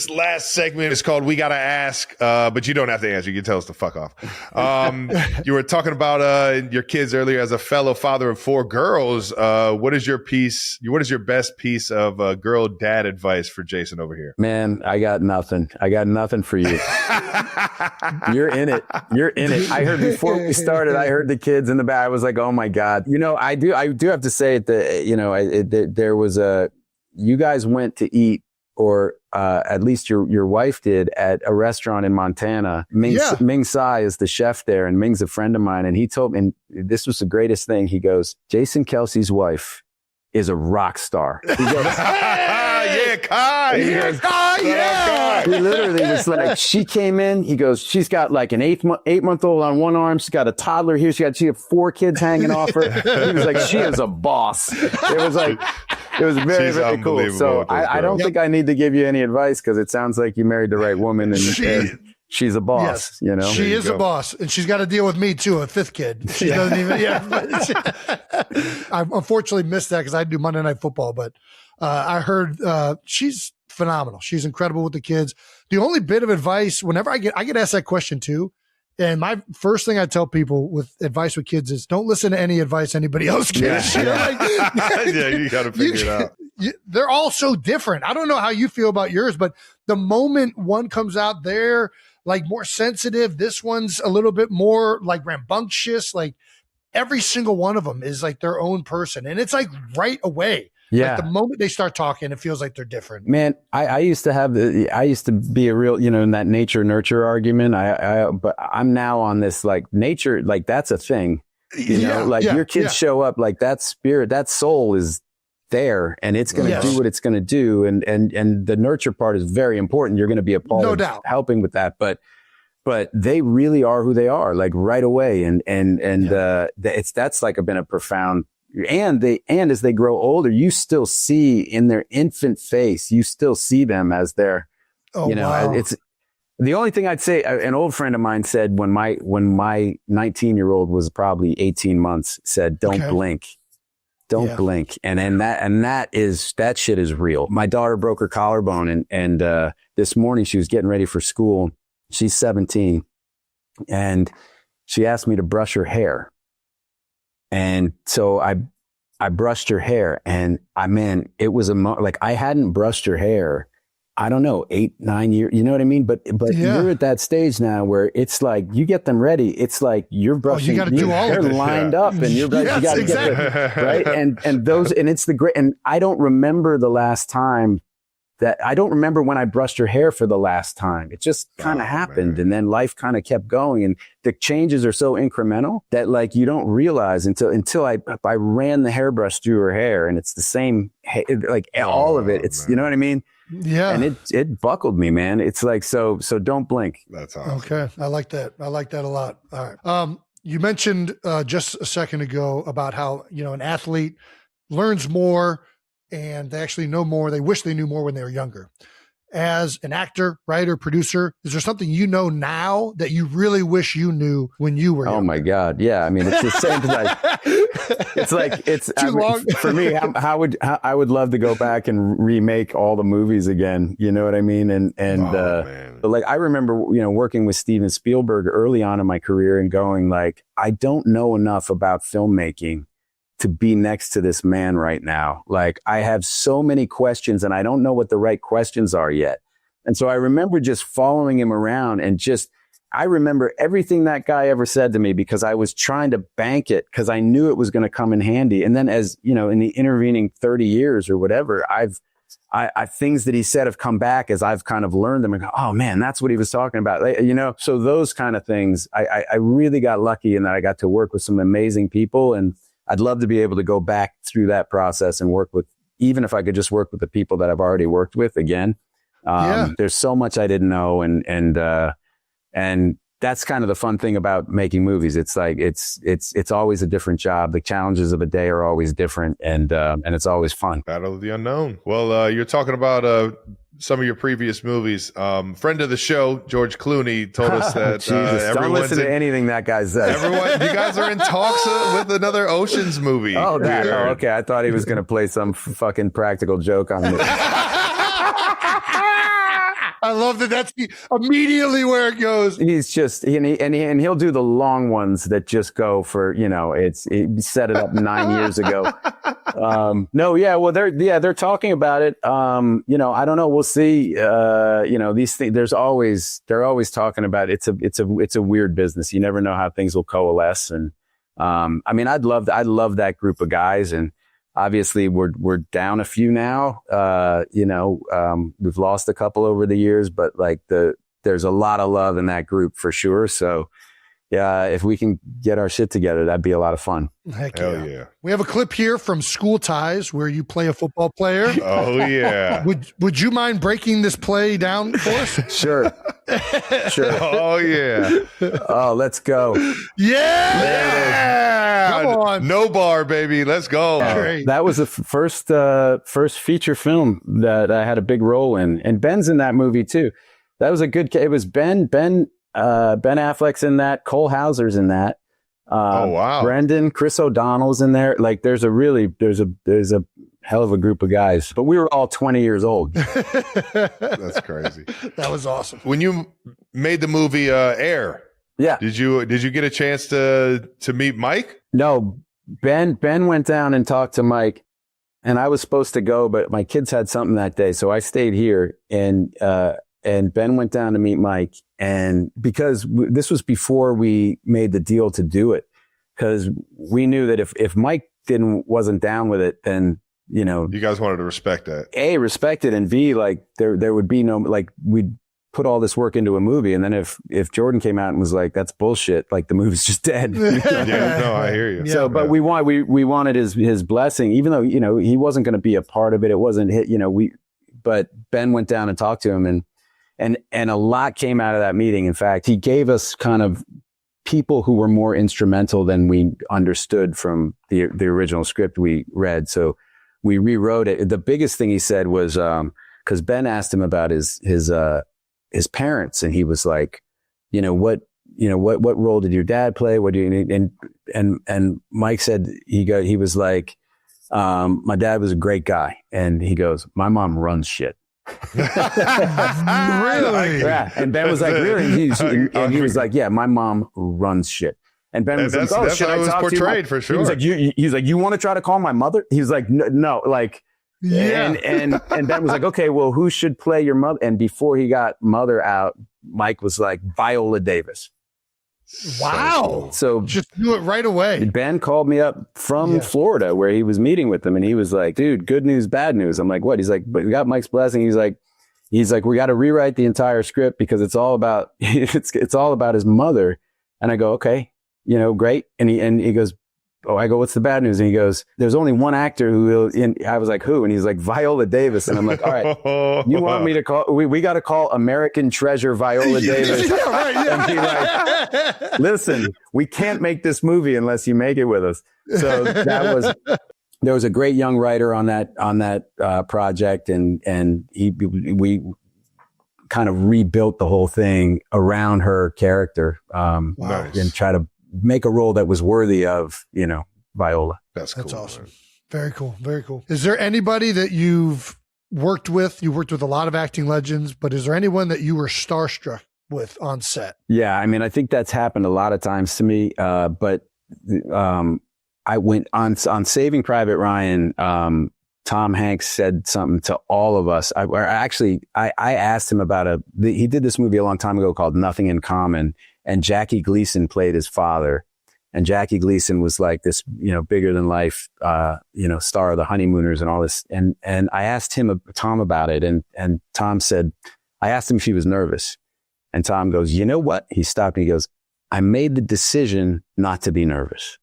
This last segment is called We Gotta Ask, but you don't have to answer. You can tell us to fuck off. You were talking about your kids earlier. As a fellow father of 4 girls, what is your best piece of girl dad advice for Jason over here? Man, I got nothing. I got nothing for you. You're in it. You're in it. I heard before we started, I heard the kids in the back. I was like, oh my God. You know, I do have to say that, you know, there was you guys went to eat, or at least your wife did, at a restaurant in Montana. Ming Tsai is the chef there, and Ming's a friend of mine. And he told me, and this was the greatest thing. He goes, Jason Kelce's wife is a rock star. He goes, yeah, Kai. Yeah. He literally was like, she came in. He goes, she's got like an 8-month-old on one arm. She's got a toddler here. She had 4 kids hanging off her. He was like, she is a boss. It was very, very cool. So I don't think I need to give you any advice, because it sounds like you married the right woman, and she's a boss. Yes, you know, she is a boss, and she's got to deal with me too, a 5th kid. She doesn't even. I unfortunately missed that because I do Monday Night Football, but I heard she's phenomenal. She's incredible with the kids. The only bit of advice, whenever I get asked that question too. And my first thing I tell people with advice with kids is, don't listen to any advice anybody else gives. You got to figure it out. They're all so different. I don't know how you feel about yours, but the moment one comes out, they're like more sensitive. This one's a little bit more like rambunctious. Like every single one of them is like their own person. And it's like right away. Yeah. Like the moment they start talking, it feels like they're different. Man, I used to be a real, you know, in that nature nurture argument. But I'm now on this, like, nature, like that's a thing, you know, like your kids show up, like that spirit, that soul is there, and it's going to do what it's going to do. And the nurture part is very important. You're going to be a part of helping with that. But they really are who they are, like right away. That's like been a profound. And as they grow older, you still see in their infant face, you still see them as their, it's the only thing I'd say. An old friend of mine said when my 19-year-old was probably 18 months, said, don't blink. Don't blink. And that shit is real. My daughter broke her collarbone, and this morning she was getting ready for school. She's 17, and she asked me to brush her hair. And so I brushed her hair, and it was like I hadn't brushed her hair, I don't know, 8-9 years, you know what I mean? But you're at that stage now where it's like, you get them ready. It's like you're brushing, they're lined up, and you got to get them, right? And it's the great, and I don't remember the last time I don't remember when I brushed her hair for the last time. It just kind of happened. Man. And then life kind of kept going, and the changes are so incremental that like you don't realize until I ran the hairbrush through her hair, and it's the same, like all of it. It's, you know what I mean? Yeah. And it buckled me, man. It's like, so don't blink. That's awesome. Okay. I like that. I like that a lot. All right. You mentioned just a second ago about how, you know, an athlete learns more and they actually know more. They wish they knew more when they were younger. As an actor, writer, producer, is there something you know now that you really wish you knew when you were younger? Oh my God. Yeah. I mean, it's the same thing. It's too long. For me, I would love to go back and remake all the movies again. You know what I mean? But like, I remember, you know, working with Steven Spielberg early on in my career and going like, I don't know enough about filmmaking to be next to this man right now. Like, I have so many questions, and I don't know what the right questions are yet. And so I remember just following him around, and I remember everything that guy ever said to me, because I was trying to bank it, because I knew it was going to come in handy. And then, as you know, in the intervening 30 years or whatever, I things that he said have come back as I've kind of learned them and go, oh man, that's what he was talking about. You know, so those kind of things, I really got lucky in that I got to work with some amazing people, and I'd love to be able to go back through that process and work with, even if I could just work with the people that I've already worked with again. There's so much I didn't know. And that's kind of the fun thing about making movies. It's like, it's always a different job. The challenges of a day are always different, and it's always fun. Battle of the unknown. Well, you're talking about, some of your previous movies. Friend of the show, George Clooney, told us that don't listen to anything that guy says. You guys are in talks with another Ocean's movie. Oh, okay. I thought he was going to play some fucking practical joke on me. I love that. That's immediately where it goes. He's just, and he'll do the long ones that just go for, it set it up 9 years ago. Well, they're talking about it. I don't know. We'll see. These things, they're always talking about it. It's a weird business. You never know how things will coalesce. And, I'd love that group of guys. And obviously we're down a few now. We've lost a couple over the years, but there's a lot of love in that group for sure. So yeah, if we can get our shit together, that'd be a lot of fun. Heck Hell yeah. We have a clip here from School Ties where you play a football player. Oh yeah. Would you mind breaking this play down for us? Sure. Oh yeah. Oh, let's go. Yeah. Come on. No bar, baby. Let's go. Great. That was the first feature film that I had a big role in. And Ben's in that movie too. That was it was Ben Affleck's in that. Cole Hauser's in that. Oh wow. Brendan, Chris O'Donnell's in there. There's a hell of a group of guys, but we were all 20 years old. That's crazy. That was awesome. When you made the movie Air, yeah, did you get a chance to meet Mike? No, Ben went down and talked to Mike, and I was supposed to go, but my kids had something that day, so I stayed here. And Ben went down to meet Mike, and because this was before we made the deal to do it, because we knew that if Mike wasn't down with it, then you guys wanted to respect that. A, respect it, and B, there would be no we'd put all this work into a movie, and then if Jordan came out and was like, that's bullshit, the movie's just dead. Yeah, no, I hear you. So, but we wanted his blessing, even though he wasn't going to be a part of it. It wasn't but Ben went down and talked to him, and a lot came out of that meeting. In fact, he gave us kind of people who were more instrumental than we understood from the original script we read. So we rewrote it. The biggest thing he said was, cause Ben asked him about his parents, and he was like, what role did your dad play? What do you need? And Mike said, he was like, my dad was a great guy. And he goes, my mom runs shit. Really? Yeah. And Ben was like, really? And he was like, yeah, my mom runs shit. And Ben was like, oh, that's should how I it was talk portrayed to for sure. He was like, you want to try to call my mother? He was like, no, Yeah. And Ben was like, okay, well, who should play your mother? And before he got mother out, Mike was like, Viola Davis. Wow. So just do it right away. Ben called me up from Florida where he was meeting with them, and he was like, dude, good news, bad news. I'm like, what? He's like, but we got Mike's blessing. He's like, we got to rewrite the entire script because it's all about it's all about his mother. And I go, okay, great. And he goes, oh, I go, what's the bad news? And he goes, there's only one actor who will. I was like, who? And he's like, Viola Davis. And I'm like, all right, you want me to call? We got to call American Treasure Viola Davis. Yeah, right, yeah. And be like, listen, we can't make this movie unless you make it with us. So there was a great young writer on that project, and we kind of rebuilt the whole thing around her character, Nice. and try to make a role that was worthy of, Viola. That's cool. That's awesome. Man. Very cool. Very cool. Is there anybody that you've worked with? You worked with a lot of acting legends, but is there anyone that you were starstruck with on set? Yeah. I think that's happened a lot of times to me. But I went on Saving Private Ryan. Tom Hanks said something to all of us. I asked him about he did this movie a long time ago called Nothing in Common, and Jackie Gleason played his father. And Jackie Gleason was like this, bigger than life, star of The Honeymooners and all this. And I asked Tom about it. And Tom said, I asked him if he was nervous. And Tom goes, you know what? He stopped and he goes, I made the decision not to be nervous.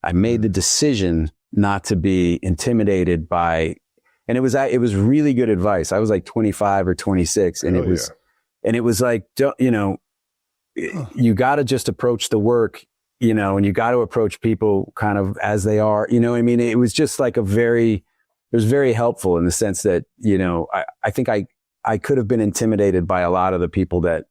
I made the decision not to be intimidated by, and it was really good advice. I was like 25 or 26, and it was like, you got to just approach the work, and you got to approach people kind of as they are, what I mean? It was just like it was very helpful in the sense that, I think I could have been intimidated by a lot of the people that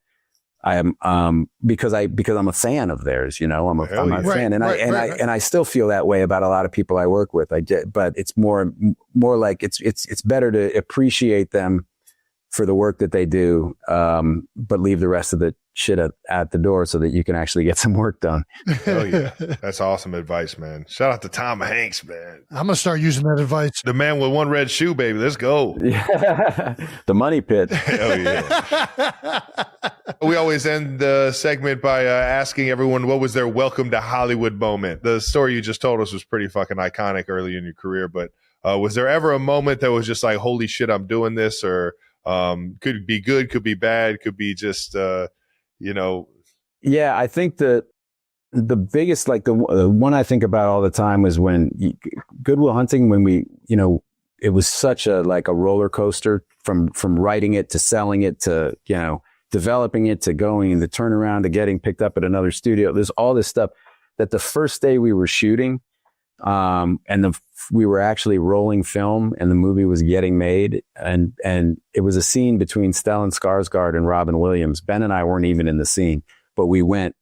I am, because I'm a fan of theirs, I'm a fan, and I still feel that way about a lot of people I work with. But it's more like it's better to appreciate them for the work that they do, but leave the rest of the shit at the door so that you can actually get some work done. Hell yeah. That's awesome advice, man. Shout out to Tom Hanks, man. I'm going to start using that advice. The man with one red shoe, baby. Let's go. Yeah. The money pit. Hell yeah. We always end the segment by asking everyone what was their welcome to Hollywood moment. The story you just told us was pretty fucking iconic early in your career, but was there ever a moment that was just like, holy shit, I'm doing this? Or could be good, could be bad, could be just, Yeah, I think that the biggest, like the one I think about all the time was when Good Will Hunting, when we, it was such a roller coaster from writing it to selling it to, developing it to going and the turnaround to getting picked up at another studio. There's all this stuff that the first day we were shooting, we were actually rolling film and the movie was getting made. And it was a scene between Stellan Skarsgård and Robin Williams. Ben and I weren't even in the scene, but we went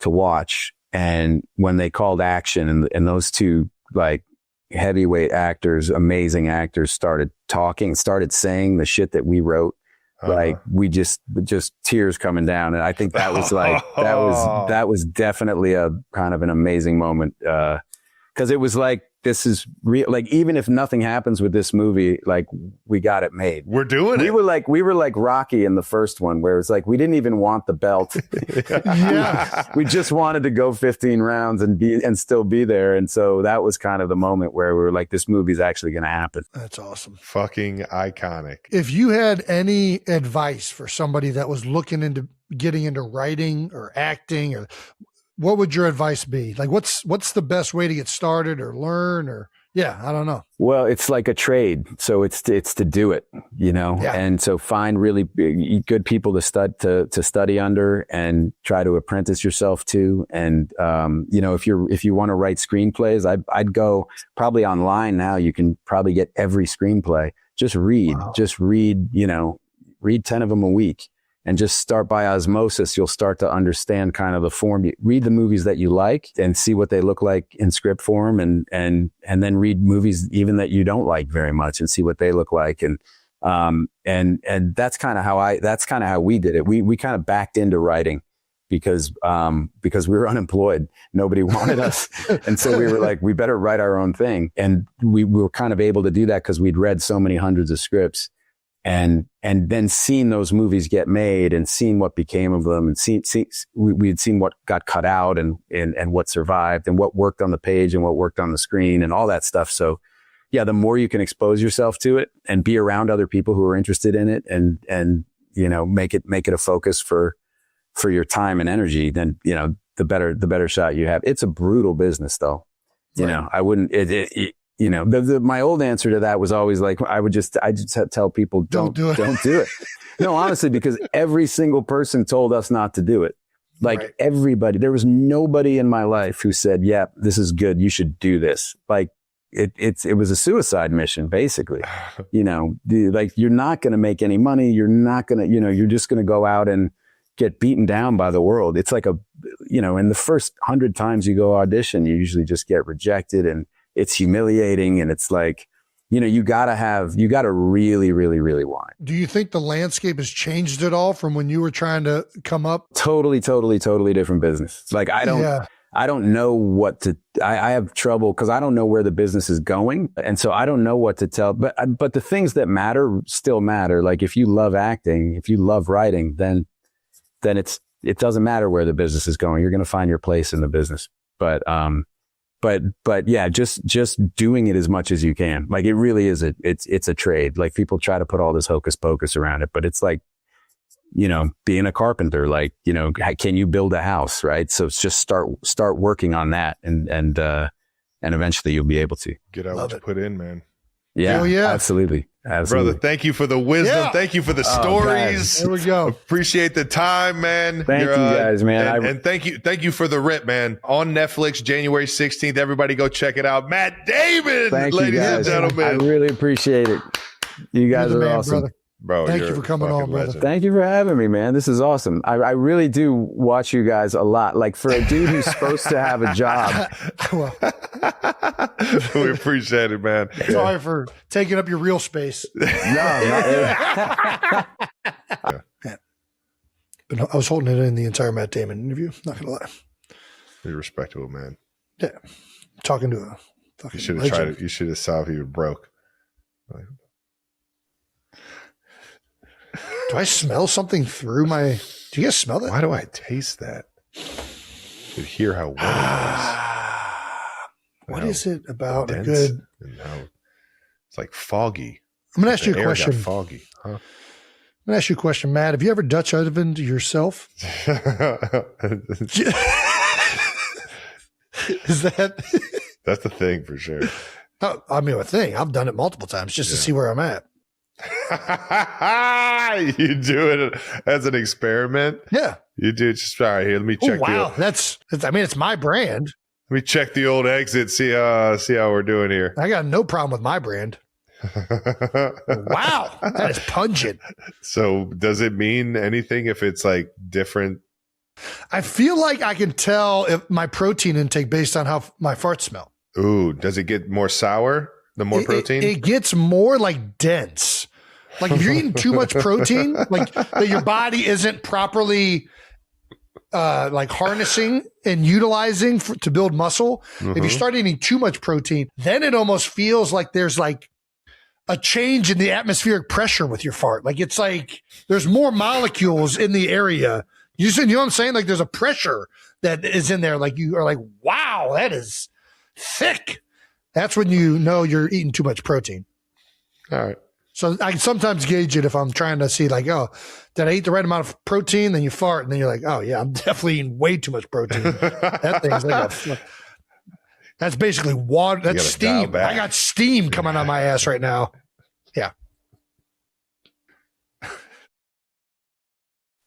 to watch. And when they called action and those two like heavyweight actors, amazing actors started saying the shit that we wrote, like we just tears coming down. And I think that was like, that was definitely a kind of an amazing moment. 'Cause it was like, this is real. Like, even if nothing happens with this movie, like we got it made. We're doing it. We were like Rocky in the first one, where it's like, we didn't even want the belt. We just wanted to go 15 rounds and still be there. And so that was kind of the moment where we were like, this movie's actually going to happen. That's awesome. Fucking iconic. If you had any advice for somebody that was looking into getting into writing or acting, or what would your advice be? Like, what's the best way to get started or learn, or, I don't know. Well, it's like a trade. So it's to do it, and so find really good people to study under and try to apprentice yourself to. And, if you want to write screenplays, I'd go probably online now. You can probably get every screenplay. Just read, read 10 of them a week. And just start by osmosis. You'll start to understand kind of the form. You read the movies that you like and see what they look like in script form, and then read movies even that you don't like very much and see what they look like. And that's kind of how we did it. We kind of backed into writing because we were unemployed. Nobody wanted us. And so we were like, we better write our own thing. And we were kind of able to do that because we'd read so many hundreds of scripts. And then seen those movies get made and seen what became of them, and we had seen what got cut out and what survived and what worked on the page and what worked on the screen and all that stuff. So the more you can expose yourself to it and be around other people who are interested in it and make it a focus for your time and energy, then, the better shot you have. It's a brutal business though. Right. I wouldn't, my old answer to that was always like, I just tell people, don't do it. No, honestly, because every single person told us not to do it. Like everybody, there was nobody in my life who said, yeah, this is good. You should do this. Like it was a suicide mission, basically. Like you're not going to make any money. You're not going to, you're just going to go out and get beaten down by the world. It's like in the first 100 times you go audition, you usually just get rejected, and it's humiliating. And it's like, you gotta really, really, really want it. Do you think the landscape has changed at all from when you were trying to come up? Totally different business. It's like, I don't know what to, I have trouble because I don't know where the business is going. And so I don't know what to tell, but the things that matter still matter. Like if you love acting, if you love writing, then it doesn't matter where the business is going. You're going to find your place in the business. But yeah, just doing it as much as you can. Like it really is it's a trade. Like people try to put all this hocus pocus around it, but it's like, being a carpenter, like, can you build a house? Right. So it's just start working on that and eventually you'll be able to get out what you put in, man. Yeah, absolutely. Brother, thank you for the wisdom. Yeah. Thank you for the stories. There we go. Appreciate the time, man. Thank you guys, man. And thank you for the rip, man. On Netflix, January 16th. Everybody go check it out. Matt Damon, ladies and gentlemen. I really appreciate it. You guys are awesome. Brother. Bro, thank you for coming on, brother. Thank you for having me, man. This is awesome. I really do watch you guys a lot. Like for a dude who's supposed to have a job. We appreciate it, man. Sorry for taking up your real space. Yeah. But I was holding it in the entire Matt Damon interview. Not gonna lie. You're respectable, man. Yeah, talking to a fucking. You should have tried it. You should have saw if he was broke. Do I smell something through my? Do you guys smell that? Why do I taste that? You could hear how wet it is. What is it about a dense, good? And how it's like foggy. I'm gonna ask you a The air got question. foggy, huh? I'm gonna ask you a question, Matt. Have you ever Dutch ovened yourself? Is that? That's the thing for sure. I mean, a thing. I've done it multiple times just to see where I'm at. You do it as an experiment. Yeah, you do. Just all right. Here, let me check. Wow, I mean, it's my brand. Let me check the old exit. See how we're doing here. I got no problem with my brand. Wow, that is pungent. So, does it mean anything if it's like different? I feel like I can tell if my protein intake based on how my farts smell. Ooh, does it get more sour the more protein? It gets more like dense. Like if you're eating too much protein, like that your body isn't properly like harnessing and utilizing to build muscle. If you start eating too much protein, then it almost feels like there's like a change in the atmospheric pressure with your fart. Like it's like there's more molecules in the area. You know what I'm saying? Like there's a pressure that is in there. Like you are like, wow, that is thick. That's when you know you're eating too much protein. All right. So I can sometimes gauge it if I'm trying to see like, oh, did I eat the right amount of protein? Then you fart and then you're like, oh yeah, I'm definitely eating way too much protein. That thing's like that's basically water. That's steam. I got steam coming out my ass right now. Yeah.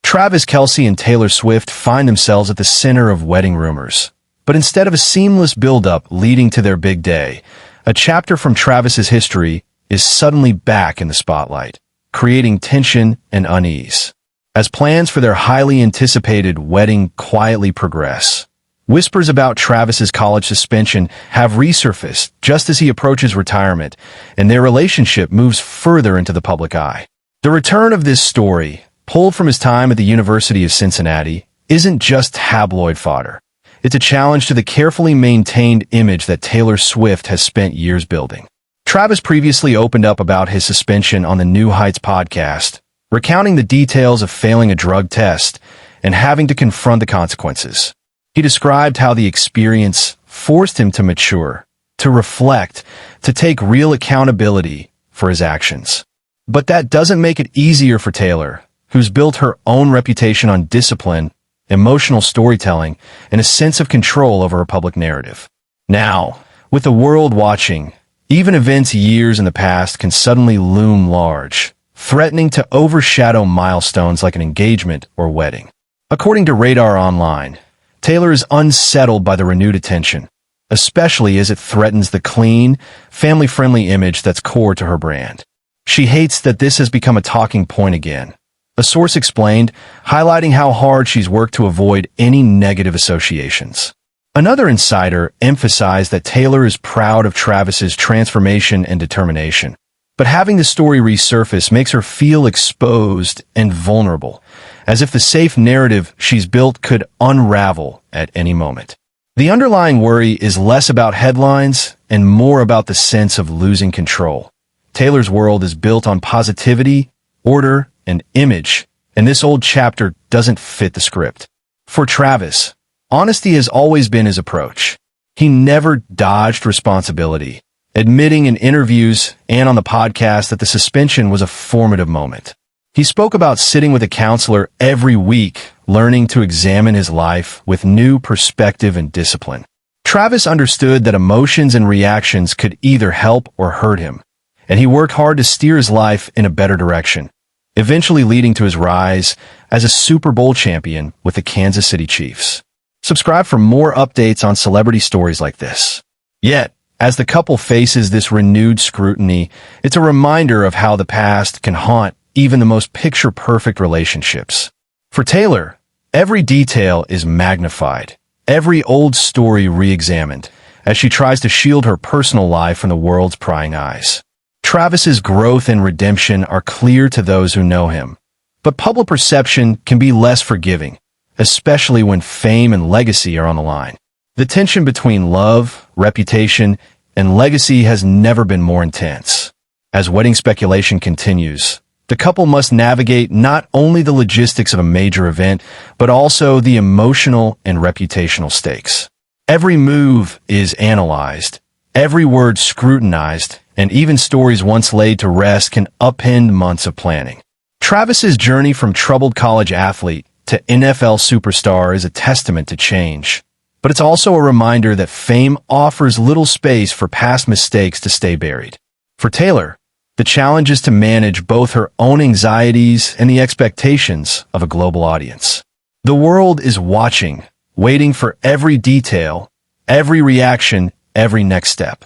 Travis Kelce and Taylor Swift find themselves at the center of wedding rumors. But instead of a seamless buildup leading to their big day, a chapter from Travis's history is suddenly back in the spotlight, creating tension and unease. As plans for their highly anticipated wedding quietly progress, whispers about Travis's college suspension have resurfaced just as he approaches retirement, and their relationship moves further into the public eye. The return of this story, pulled from his time at the University of Cincinnati, isn't just tabloid fodder. It's a challenge to the carefully maintained image that Taylor Swift has spent years building. Travis previously opened up about his suspension on the New Heights podcast, recounting the details of failing a drug test and having to confront the consequences. He described how the experience forced him to mature, to reflect, to take real accountability for his actions. But that doesn't make it easier for Taylor, who's built her own reputation on discipline, emotional storytelling, and a sense of control over her public narrative. Now, with the world watching, even events years in the past can suddenly loom large, threatening to overshadow milestones like an engagement or wedding. According to Radar Online, Taylor is unsettled by the renewed attention, especially as it threatens the clean, family-friendly image that's core to her brand. She hates that this has become a talking point again. A source explained, highlighting how hard she's worked to avoid any negative associations. Another insider emphasized that Taylor is proud of Travis's transformation and determination, but having the story resurface makes her feel exposed and vulnerable, as if the safe narrative she's built could unravel at any moment. The underlying worry is less about headlines and more about the sense of losing control. Taylor's world is built on positivity, order, and image, and this old chapter doesn't fit the script. For Travis, honesty has always been his approach. He never dodged responsibility, admitting in interviews and on the podcast that the suspension was a formative moment. He spoke about sitting with a counselor every week, learning to examine his life with new perspective and discipline. Travis understood that emotions and reactions could either help or hurt him, and he worked hard to steer his life in a better direction, eventually leading to his rise as a Super Bowl champion with the Kansas City Chiefs. Subscribe for more updates on celebrity stories like this. Yet, as the couple faces this renewed scrutiny, it's a reminder of how the past can haunt even the most picture-perfect relationships. For Taylor, every detail is magnified, every old story re-examined, as she tries to shield her personal life from the world's prying eyes. Travis's growth and redemption are clear to those who know him, but public perception can be less forgiving, especially when fame and legacy are on the line. The tension between love, reputation, and legacy has never been more intense. As wedding speculation continues, the couple must navigate not only the logistics of a major event, but also the emotional and reputational stakes. Every move is analyzed, every word scrutinized, and even stories once laid to rest can upend months of planning. Travis's journey from troubled college athlete to NFL superstar is a testament to change, but it's also a reminder that fame offers little space for past mistakes to stay buried. For Taylor, the challenge is to manage both her own anxieties and the expectations of a global audience. The world is watching, waiting for every detail, every reaction, every next step.